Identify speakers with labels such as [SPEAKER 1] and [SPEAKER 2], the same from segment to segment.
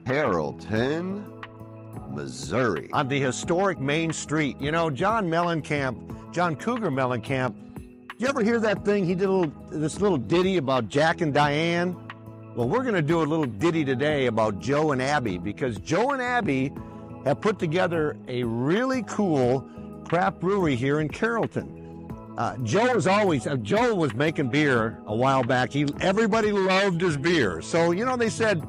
[SPEAKER 1] Carrollton, Missouri.
[SPEAKER 2] On the historic Main Street. You know, John Cougar Mellencamp, did you ever hear that thing? He did this little ditty about Jack and Diane. Well, we're going to do a little ditty today about Joe and Abbie, because Joe and Abbie have put together a really cool craft brewery here in Carrollton. Joe was making beer a while back. Everybody loved his beer. So, you know, they said,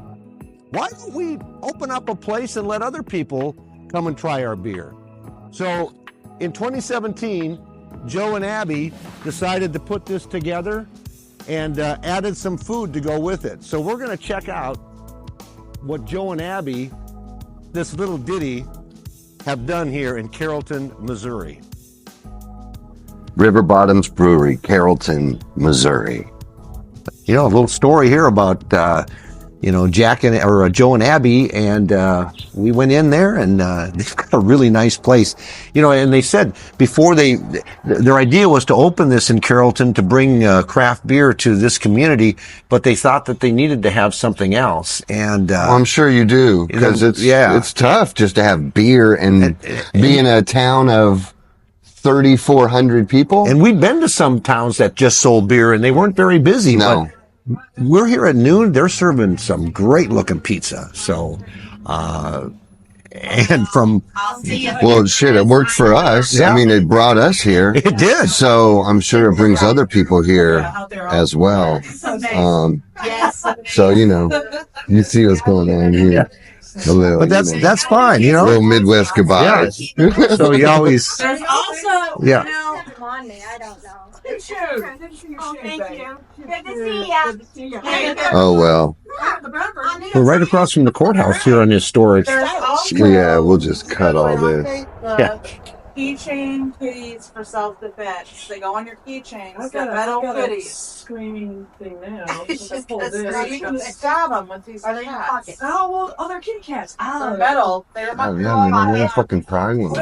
[SPEAKER 2] why don't we open up a place and let other people come and try our beer? So in 2017, Joe and Abbie decided to put this together and added some food to go with it. So we're going to check out what Joe and Abbie, this little ditty, have done here in Carrollton, Missouri.
[SPEAKER 1] River Bottoms Brewery, Carrollton, Missouri.
[SPEAKER 2] You know, a little story here about Joe and Abbie, and we went in there, and they've got a really nice place. You know, and they said before their idea was to open this in Carrollton to bring craft beer to this community, but they thought that they needed to have something else. And
[SPEAKER 1] I'm sure you do, because it's tough just to have beer and be in a town of 3,400 people.
[SPEAKER 2] And we've been to some towns that just sold beer, and they weren't very busy.
[SPEAKER 1] No.
[SPEAKER 2] But we're here at noon. They're serving some great looking pizza. So, and from,
[SPEAKER 1] well, shit, it worked for us.
[SPEAKER 2] Yeah.
[SPEAKER 1] I mean, it brought us here.
[SPEAKER 2] It did.
[SPEAKER 1] So I'm sure it brings other people here as well. So, you know, you see what's going on here.
[SPEAKER 2] But that's fine, you know.
[SPEAKER 1] Little Midwest goodbye.
[SPEAKER 2] Yeah. So you always.
[SPEAKER 3] There's also,
[SPEAKER 2] yeah.
[SPEAKER 3] come on me, I don't know.
[SPEAKER 4] Good shoes.
[SPEAKER 3] Oh, thank you. Good to see ya.
[SPEAKER 1] Oh, well.
[SPEAKER 2] We're right across from the courthouse here on this storage.
[SPEAKER 1] Yeah, we'll just cut all this.
[SPEAKER 2] Yeah.
[SPEAKER 4] Keychain kitties for self-defense. They go on your keychains.
[SPEAKER 5] I've
[SPEAKER 4] They're
[SPEAKER 5] got
[SPEAKER 4] metal
[SPEAKER 5] a
[SPEAKER 4] kitties.
[SPEAKER 5] screaming thing now.
[SPEAKER 3] It's just
[SPEAKER 4] You can stab them with these
[SPEAKER 3] Are they in your
[SPEAKER 4] cats.
[SPEAKER 3] pocket?
[SPEAKER 5] Oh, they're kitty cats.
[SPEAKER 4] They're metal. They're
[SPEAKER 1] Oh,
[SPEAKER 4] about
[SPEAKER 1] yeah, man, I want to fucking try one.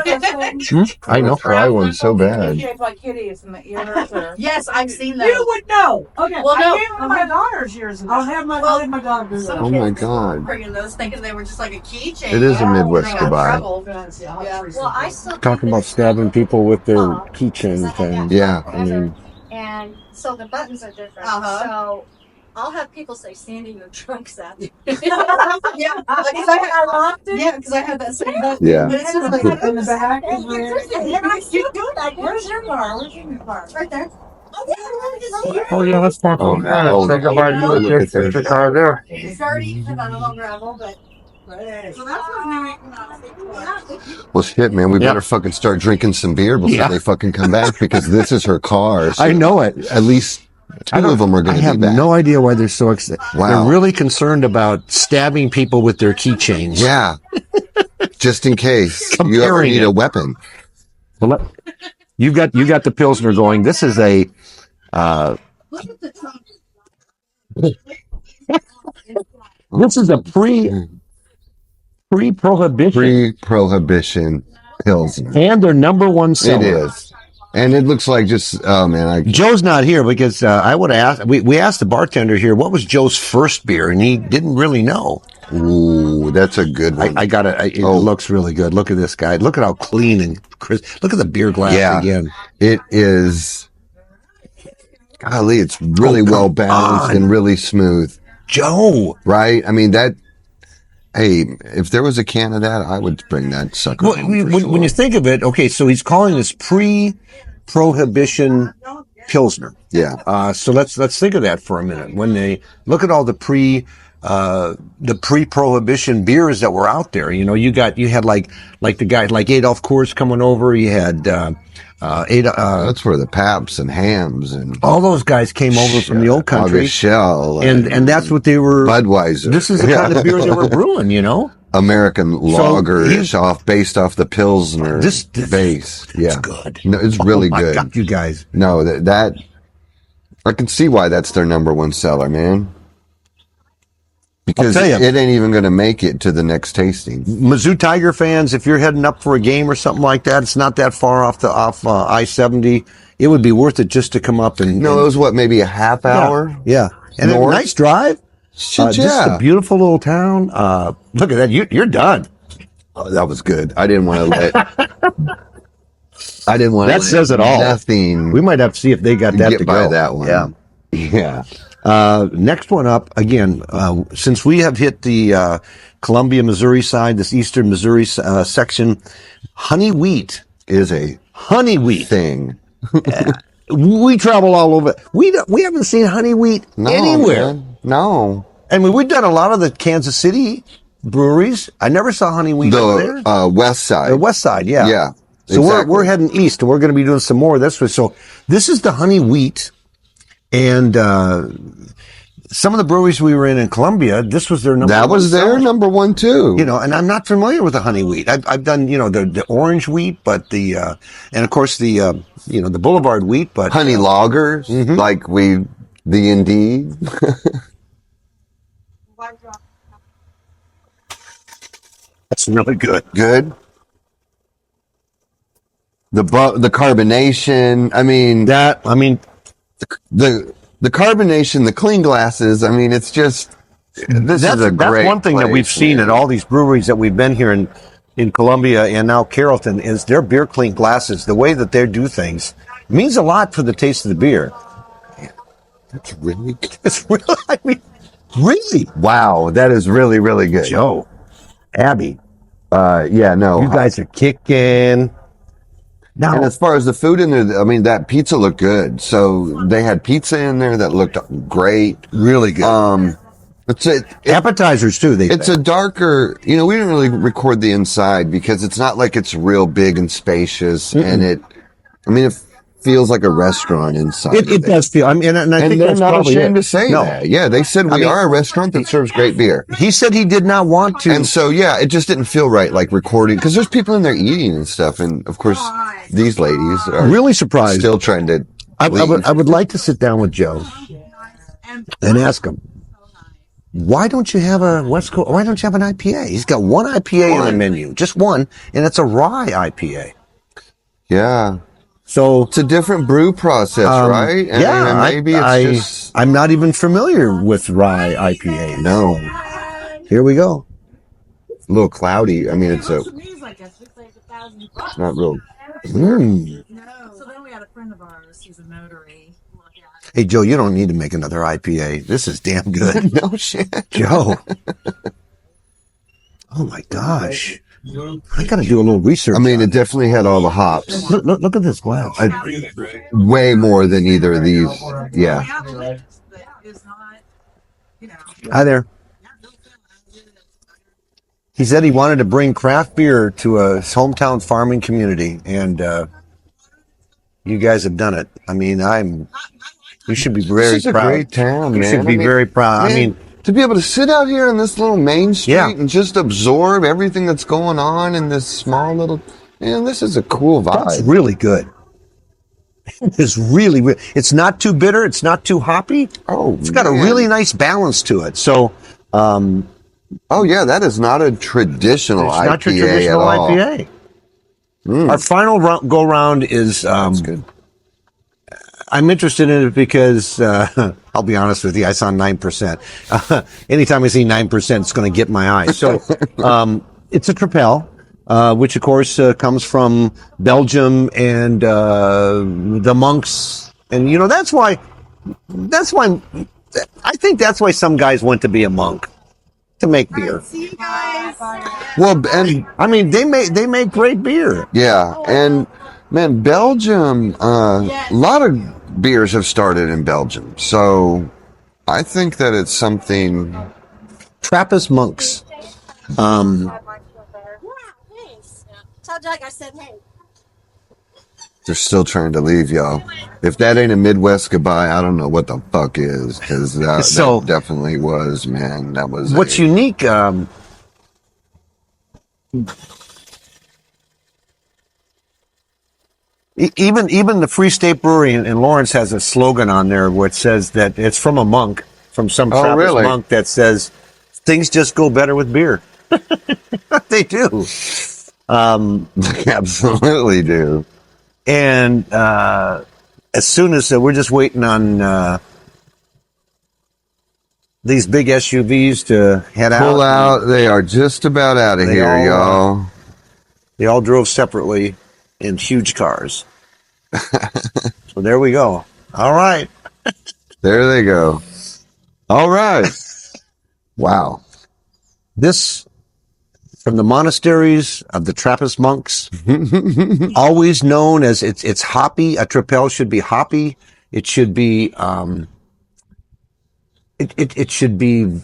[SPEAKER 2] I know.
[SPEAKER 1] Try one so bad.
[SPEAKER 4] shaped like kitties in the ears. Or...
[SPEAKER 3] Yes, I've seen those.
[SPEAKER 5] You would know. Okay.
[SPEAKER 3] Well, no.
[SPEAKER 5] I gave them to my daughters years ago. I'll have my daughter do that.
[SPEAKER 1] Oh my God.
[SPEAKER 3] Bringing those thinking they were just like a keychain.
[SPEAKER 1] It is a Midwest
[SPEAKER 3] They got
[SPEAKER 1] goodbye.
[SPEAKER 3] trouble. Yeah. Well, I still
[SPEAKER 2] Talking about stabbing people with their keychain thing.
[SPEAKER 1] Yeah.
[SPEAKER 2] I mean,
[SPEAKER 3] and so the buttons are different.
[SPEAKER 4] Uh-huh.
[SPEAKER 3] So I'll have people say, "Sandy, your trunk's out."
[SPEAKER 4] yeah, because I
[SPEAKER 3] locked it.
[SPEAKER 4] Yeah, because I had that same button.
[SPEAKER 1] Yeah.
[SPEAKER 4] But it's just like
[SPEAKER 5] In the back is where.
[SPEAKER 3] You do that.
[SPEAKER 4] Where's your car? Where's your car?
[SPEAKER 3] Right there.
[SPEAKER 2] oh yeah, let's talk
[SPEAKER 1] Oh,
[SPEAKER 2] about that.
[SPEAKER 1] oh,
[SPEAKER 2] Think about you with
[SPEAKER 1] look at
[SPEAKER 2] your car there.
[SPEAKER 3] It's already on a long gravel, but.
[SPEAKER 4] So that's what I'm
[SPEAKER 1] Well, shit, man, we
[SPEAKER 2] Yeah.
[SPEAKER 1] better fucking start drinking some beer before
[SPEAKER 2] Yeah.
[SPEAKER 1] they fucking come back, because this is her car. So
[SPEAKER 2] I know it.
[SPEAKER 1] at least two of them are
[SPEAKER 2] I
[SPEAKER 1] going to
[SPEAKER 2] have
[SPEAKER 1] be back.
[SPEAKER 2] no idea why they're so excited.
[SPEAKER 1] Wow.
[SPEAKER 2] They're really concerned about stabbing people with their keychains.
[SPEAKER 1] Yeah. Just in case you ever
[SPEAKER 2] Comparing
[SPEAKER 1] need
[SPEAKER 2] it.
[SPEAKER 1] a weapon.
[SPEAKER 2] Well, you got the Pilsner going. This is a
[SPEAKER 3] Look at the trunk.
[SPEAKER 2] this is a pre-prohibition,
[SPEAKER 1] Pre-prohibition Pilsner.
[SPEAKER 2] and their number one seller.
[SPEAKER 1] It is. And it looks like just, oh man,
[SPEAKER 2] Joe's not here because I would ask. We asked the bartender here what was Joe's first beer, and he didn't really know.
[SPEAKER 1] ooh, that's a good one.
[SPEAKER 2] I got it. It looks really good. Look at this guy. Look at how clean and crisp. Look at the beer glass
[SPEAKER 1] Yeah.
[SPEAKER 2] again.
[SPEAKER 1] It is, golly, it's really
[SPEAKER 2] Oh, come
[SPEAKER 1] well balanced
[SPEAKER 2] on.
[SPEAKER 1] and really smooth,
[SPEAKER 2] Joe.
[SPEAKER 1] right? I mean, hey, if there was a can of that, I would bring that sucker
[SPEAKER 2] Well,
[SPEAKER 1] home for
[SPEAKER 2] when you
[SPEAKER 1] sure.
[SPEAKER 2] think of it, okay, so he's calling this pre-prohibition Pilsner.
[SPEAKER 1] Yeah.
[SPEAKER 2] So let's think of that for a minute. When they look at all the pre-prohibition beers that were out there, you know, you had like the guy like Adolf Coors coming over. You had
[SPEAKER 1] That's where the Paps and Hams and
[SPEAKER 2] all those guys came over from the old country,
[SPEAKER 1] August Shell
[SPEAKER 2] and that's what they were.
[SPEAKER 1] Budweiser.
[SPEAKER 2] This is the kind of beer they were brewing, you know.
[SPEAKER 1] American lager
[SPEAKER 2] he's-
[SPEAKER 1] based off the Pilsner
[SPEAKER 2] This
[SPEAKER 1] base.
[SPEAKER 2] It's
[SPEAKER 1] Yeah.
[SPEAKER 2] good.
[SPEAKER 1] No, it's really
[SPEAKER 2] Oh my
[SPEAKER 1] good.
[SPEAKER 2] God, you guys.
[SPEAKER 1] No, that I can see why that's their number one seller, man. Because
[SPEAKER 2] I'll tell ya.
[SPEAKER 1] it ain't even going to make it to the next tasting.
[SPEAKER 2] Mizzou Tiger fans, if you're heading up for a game or something like that, it's not that far off I-70. It would be worth it just to come up and.
[SPEAKER 1] No, it was what, maybe a half hour?
[SPEAKER 2] Yeah. And a
[SPEAKER 1] North?
[SPEAKER 2] nice drive. This is a beautiful little town. Look at that. You're done.
[SPEAKER 1] Oh, that was good. I didn't want to let. That
[SPEAKER 2] says it all.
[SPEAKER 1] Nothing.
[SPEAKER 2] We might have to see if they got that
[SPEAKER 1] get
[SPEAKER 2] to
[SPEAKER 1] by
[SPEAKER 2] go.
[SPEAKER 1] that one. Yeah.
[SPEAKER 2] Next one up again. Since we have hit the Columbia, Missouri side, this eastern Missouri section, honey wheat
[SPEAKER 1] is a
[SPEAKER 2] thing. We travel all over. We haven't seen honey wheat anywhere.
[SPEAKER 1] Man. No.
[SPEAKER 2] I mean, we've done a lot of the Kansas City breweries. I never saw honey wheat over there.
[SPEAKER 1] West side.
[SPEAKER 2] The west side, yeah.
[SPEAKER 1] Yeah.
[SPEAKER 2] So we're heading east, and we're going to be doing some more this way. So this is the honey wheat, and some of the breweries we were in Columbia, this was their number.
[SPEAKER 1] That was their number one too.
[SPEAKER 2] You know, and I'm not familiar with the honey wheat. I've done the orange wheat, but and of course the the Boulevard wheat, but
[SPEAKER 1] honey lagers like the Indeed.
[SPEAKER 2] That's really good.
[SPEAKER 1] Good. The carbonation. The carbonation, the clean glasses. I mean, it's just that's a great.
[SPEAKER 2] That's one thing that we've seen at all these breweries that we've been here in Columbia and now Carrollton is their beer clean glasses. The way that they do things means a lot for the taste of the beer.
[SPEAKER 1] That's really good.
[SPEAKER 2] It's really, I mean, really.
[SPEAKER 1] Wow, that is really, really good.
[SPEAKER 2] Joe, Abbie.
[SPEAKER 1] You
[SPEAKER 2] guys are kicking.
[SPEAKER 1] Now, and as far as the food in there, I mean, that pizza looked good. So they had pizza in there that looked great.
[SPEAKER 2] Really good. Appetizers too.
[SPEAKER 1] It's a darker, we didn't really record the inside because it's not like it's real big and spacious. And it feels like a restaurant inside.
[SPEAKER 2] It does feel. I mean, and I think
[SPEAKER 1] they're
[SPEAKER 2] that's
[SPEAKER 1] not
[SPEAKER 2] probably
[SPEAKER 1] ashamed to say that. Yeah, they said we are a restaurant that serves great beer.
[SPEAKER 2] He said he did not want to,
[SPEAKER 1] and so it just didn't feel right, like recording, because there's people in there eating and stuff, and of course these ladies are
[SPEAKER 2] really surprised,
[SPEAKER 1] still trying to.
[SPEAKER 2] I would like to sit down with Joe and ask him, why don't you have a West Coast? Why don't you have an IPA? He's got one IPA on the menu, just one, and it's a rye IPA.
[SPEAKER 1] Yeah.
[SPEAKER 2] So
[SPEAKER 1] it's a different brew process, right?
[SPEAKER 2] I'm not even familiar with rye IPA.
[SPEAKER 1] No.
[SPEAKER 2] Here we go.
[SPEAKER 1] It's a little cloudy. I mean, it's not real.
[SPEAKER 4] So then we had a friend of ours who's a notary.
[SPEAKER 2] Hey, Joe, you don't need to make another IPA. This is damn good.
[SPEAKER 1] No shit.
[SPEAKER 2] Joe. Oh my gosh. I got to do a little research.
[SPEAKER 1] I mean, it definitely had all the hops.
[SPEAKER 2] Look at this glass.
[SPEAKER 1] Way more than either of these. Yeah.
[SPEAKER 2] Hi there. He said he wanted to bring craft beer to his hometown farming community, and you guys have done it. I mean, you should be very proud.
[SPEAKER 1] This is a great town, man.
[SPEAKER 2] You should be very proud.
[SPEAKER 1] Man, I mean, to be able to sit out here on this little main street and just absorb everything that's going on in this small little, this is a cool vibe.
[SPEAKER 2] That's really good. It's really, it's not too bitter. It's not too hoppy.
[SPEAKER 1] Oh,
[SPEAKER 2] it's got a really nice balance to it. So,
[SPEAKER 1] that is not a traditional IPA.
[SPEAKER 2] Not your traditional IPA. Our final go round is,
[SPEAKER 1] that's good.
[SPEAKER 2] I'm interested in it because, I'll be honest with you, I saw 9%. Anytime I see 9%, it's going to get my eye. So, it's a Tripel, which of course comes from Belgium and the monks. And, that's why, I think that's why some guys went to be a monk, to make beer.
[SPEAKER 4] See you guys.
[SPEAKER 1] Well, and
[SPEAKER 2] I mean, they make great beer.
[SPEAKER 1] Yeah. And man, Belgium, a lot of beers have started in Belgium. So I think that it's something.
[SPEAKER 2] Trappist monks.
[SPEAKER 3] Tell Jack I said hey.
[SPEAKER 1] They're still trying to leave, y'all. If that ain't a Midwest goodbye, I don't know what the fuck is, because that definitely was, man. That was.
[SPEAKER 2] What's unique? Even the Free State Brewery in Lawrence has a slogan on there which says that it's from a monk, from some Trappist monk, that says things just go better with beer. They do.
[SPEAKER 1] They absolutely do.
[SPEAKER 2] And as soon as we're just waiting on these big SUVs to head
[SPEAKER 1] Pull out. They are just about out of here, y'all.
[SPEAKER 2] They all drove separately in huge cars. So there we go. All right.
[SPEAKER 1] There they go. All right. Wow.
[SPEAKER 2] This, from the monasteries of the Trappist monks, always known as it's hoppy. A tripel should be hoppy. It should be it should be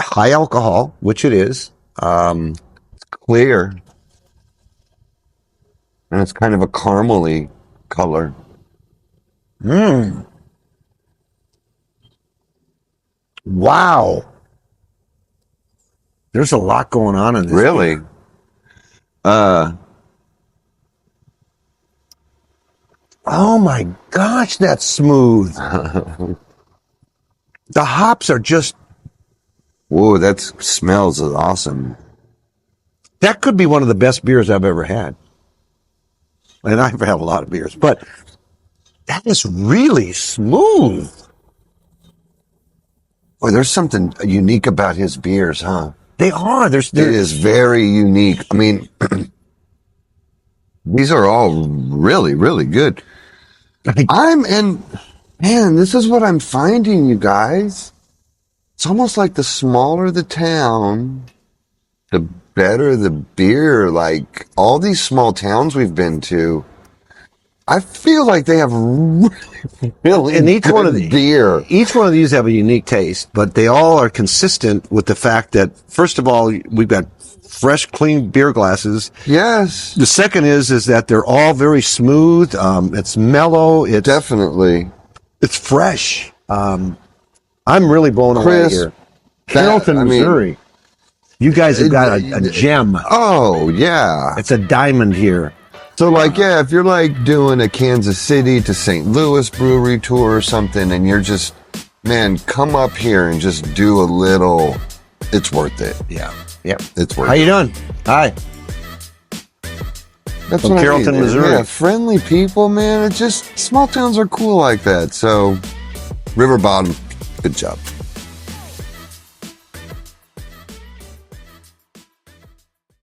[SPEAKER 2] high alcohol, which it is.
[SPEAKER 1] Clear. And it's kind of a caramely color.
[SPEAKER 2] Wow. There's a lot going on in this.
[SPEAKER 1] Really?
[SPEAKER 2] Beer. Oh my gosh, that's smooth. The hops are just...
[SPEAKER 1] Whoa, that smells awesome.
[SPEAKER 2] That could be one of the best beers I've ever had. And I've had a lot of beers, but that is really smooth.
[SPEAKER 1] Boy, there's something unique about his beers, huh?
[SPEAKER 2] They are.
[SPEAKER 1] It is very unique. I mean, these are all really, really good. Man, this is what I'm finding, you guys. It's almost like the smaller the town, the better the beer. Like all these small towns we've been to, I feel like they have really
[SPEAKER 2] and each
[SPEAKER 1] good
[SPEAKER 2] one of these
[SPEAKER 1] beer.
[SPEAKER 2] Each one of these have a unique taste, but they all are consistent with the fact that, first of all, we've got fresh, clean beer glasses.
[SPEAKER 1] Yes.
[SPEAKER 2] The second is that they're all very smooth. It's mellow. It's
[SPEAKER 1] Definitely.
[SPEAKER 2] It's fresh. I'm really blown away here. Carrollton, Missouri. You guys have got a gem.
[SPEAKER 1] Oh, yeah.
[SPEAKER 2] It's a diamond here.
[SPEAKER 1] So, like, yeah, if you're, like, doing a Kansas City to St. Louis brewery tour or something, and you're just, man, come up here and just do a little, it's worth it.
[SPEAKER 2] Yeah. Yep.
[SPEAKER 1] It's worth it.
[SPEAKER 2] How you doing? Hi.
[SPEAKER 1] That's
[SPEAKER 2] From
[SPEAKER 1] what
[SPEAKER 2] Carrollton,
[SPEAKER 1] I mean.
[SPEAKER 2] Missouri.
[SPEAKER 1] Yeah, friendly people, man. It's just, small towns are cool like that. So, River Bottom, good job.